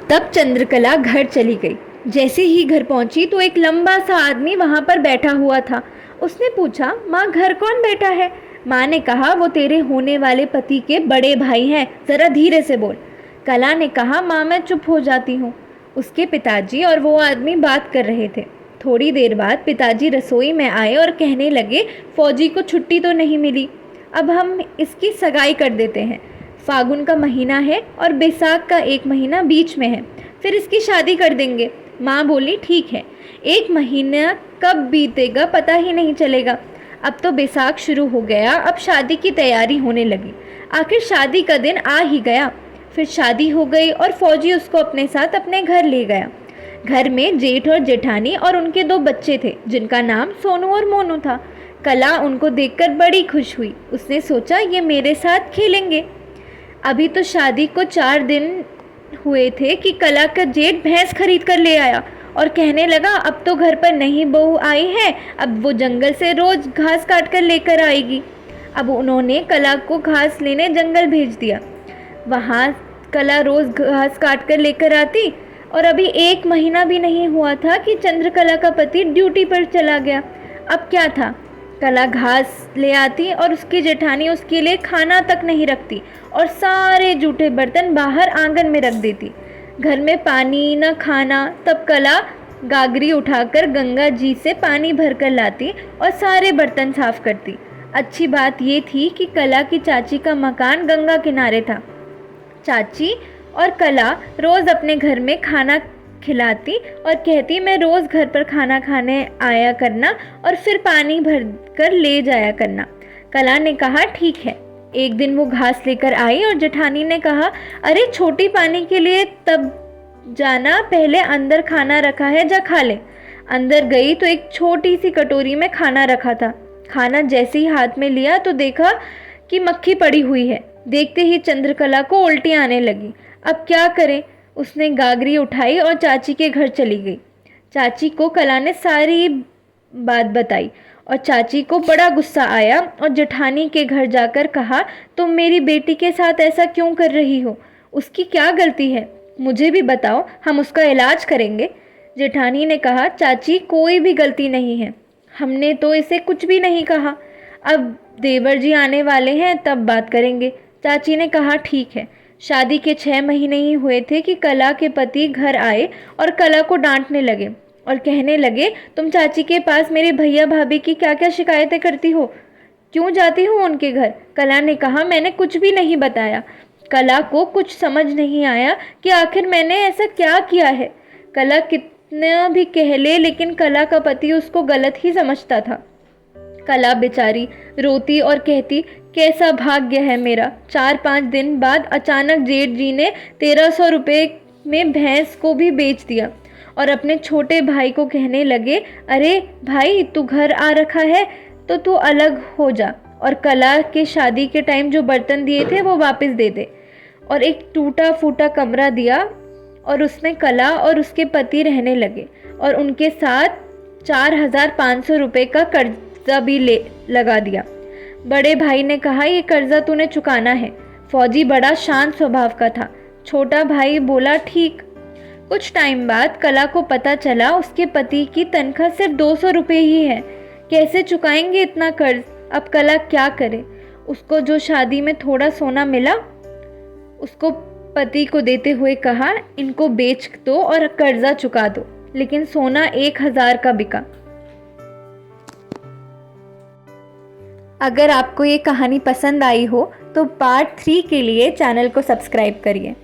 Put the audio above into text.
तब चंद्रकला घर चली गई। जैसे ही घर पहुंची तो एक लंबा सा आदमी वहां पर बैठा हुआ था। उसने पूछा, माँ घर कौन बैठा है? माँ ने कहा, वो तेरे होने वाले पति के बड़े भाई हैं, ज़रा धीरे से बोल। कला ने कहा, माँ मैं चुप हो जाती हूँ। उसके पिताजी और वो आदमी बात कर रहे थे। थोड़ी देर बाद पिताजी रसोई में आए और कहने लगे, फौजी को छुट्टी तो नहीं मिली, अब हम इसकी सगाई कर देते हैं। फागुन का महीना है और बैसाख का एक महीना बीच में है, फिर इसकी शादी कर देंगे। माँ बोली, ठीक है। एक महीना कब बीतेगा पता ही नहीं चलेगा। अब तो बैसाख शुरू हो गया, अब शादी की तैयारी होने लगी। आखिर शादी का दिन आ ही गया। फिर शादी हो गई और फौजी उसको अपने साथ अपने घर ले गया। घर में जेठ और जेठानी और उनके 2 बच्चे थे, जिनका नाम सोनू और मोनू था। कला उनको देखकर बड़ी खुश हुई। उसने सोचा, ये मेरे साथ खेलेंगे। अभी तो शादी को 4 दिन हुए थे कि कला का जेठ भैंस खरीद कर ले आया और कहने लगा, अब तो घर पर नई बहू आई है, अब वो जंगल से रोज घास काट कर लेकर आएगी। अब उन्होंने कला को घास लेने जंगल भेज दिया। वहाँ कला रोज घास काट कर लेकर आती और अभी 1 महीना भी नहीं हुआ था कि चंद्रकला का पति ड्यूटी पर चला गया। अब क्या था, कला घास ले आती और उसकी जेठानी उसके लिए खाना तक नहीं रखती और सारे जूठे बर्तन बाहर आंगन में रख देती। घर में पानी न खाना। तब कला गागरी उठाकर गंगा जी से पानी भरकर लाती और सारे बर्तन साफ करती। अच्छी बात ये थी कि कला की चाची का मकान गंगा किनारे था। चाची और कला रोज़ अपने घर में खाना खिलाती और कहती, मैं रोज़ घर पर खाना खाने आया करना और फिर पानी भर कर ले जाया करना। कला ने कहा, ठीक है। एक दिन वो घास लेकर आई और जेठानी ने कहा, अरे छोटी पानी के लिए तब जाना, पहले अंदर खाना रखा है, जा खा ले। अंदर गई तो एक छोटी सी कटोरी में खाना रखा था। खाना जैसे ही हाथ में लिया तो देखा कि मक्खी पड़ी हुई है। देखते ही चंद्रकला को उल्टी आने लगी। अब क्या करे? उसने गागरी उठाई और चाची के घर चली गई। चाची को कला ने सारी बात बताई और चाची को बड़ा गुस्सा आया और जेठानी के घर जाकर कहा, तुम मेरी बेटी के साथ ऐसा क्यों कर रही हो? उसकी क्या गलती है? मुझे भी बताओ, हम उसका इलाज करेंगे। जेठानी ने कहा, चाची कोई भी गलती नहीं है, हमने तो इसे कुछ भी नहीं कहा। अब देवर जी आने वाले हैं, तब बात करेंगे। चाची ने कहा, ठीक है। शादी के 6 महीने ही हुए थे कि कला के पति घर आए और कला को डांटने लगे और कहने लगे, तुम चाची के पास मेरे भैया भाभी की क्या क्या शिकायतें करती हो, क्यों जाती हो उनके घर? कला ने कहा, मैंने कुछ भी नहीं बताया। कला को कुछ समझ नहीं आया कि आखिर मैंने ऐसा क्या किया है। कला कितना भी कह ले, लेकिन कला का पति उसको गलत ही समझता था। कला बेचारी रोती और कहती, कैसा भाग्य है मेरा। 4-5 दिन बाद अचानक जेठ जी ने 1300 रुपये में भैंस को भी बेच दिया और अपने छोटे भाई को कहने लगे, अरे भाई तू घर आ रखा है तो तू अलग हो जा और कला के शादी के टाइम जो बर्तन दिए थे वो वापस दे दे। और एक टूटा फूटा कमरा दिया और उसमें कला और उसके पति रहने लगे और उनके साथ 4500 रुपये का कर्जा भी लगा दिया। बड़े भाई ने कहा, ये कर्जा तूने चुकाना है। फौजी बड़ा शांत स्वभाव का था। छोटा भाई बोला, ठीक। कुछ टाइम बाद कला को पता चला उसके पति की तनख्वाह सिर्फ 200 रुपये ही है। कैसे चुकाएंगे इतना कर्ज? अब कला क्या करे? उसको जो शादी में थोड़ा सोना मिला उसको पति को देते हुए कहा, इनको बेच दो और कर्जा चुका दो। लेकिन सोना 1000 का बिका। अगर आपको ये कहानी पसंद आई हो तो पार्ट 3 के लिए चैनल को सब्सक्राइब करिए।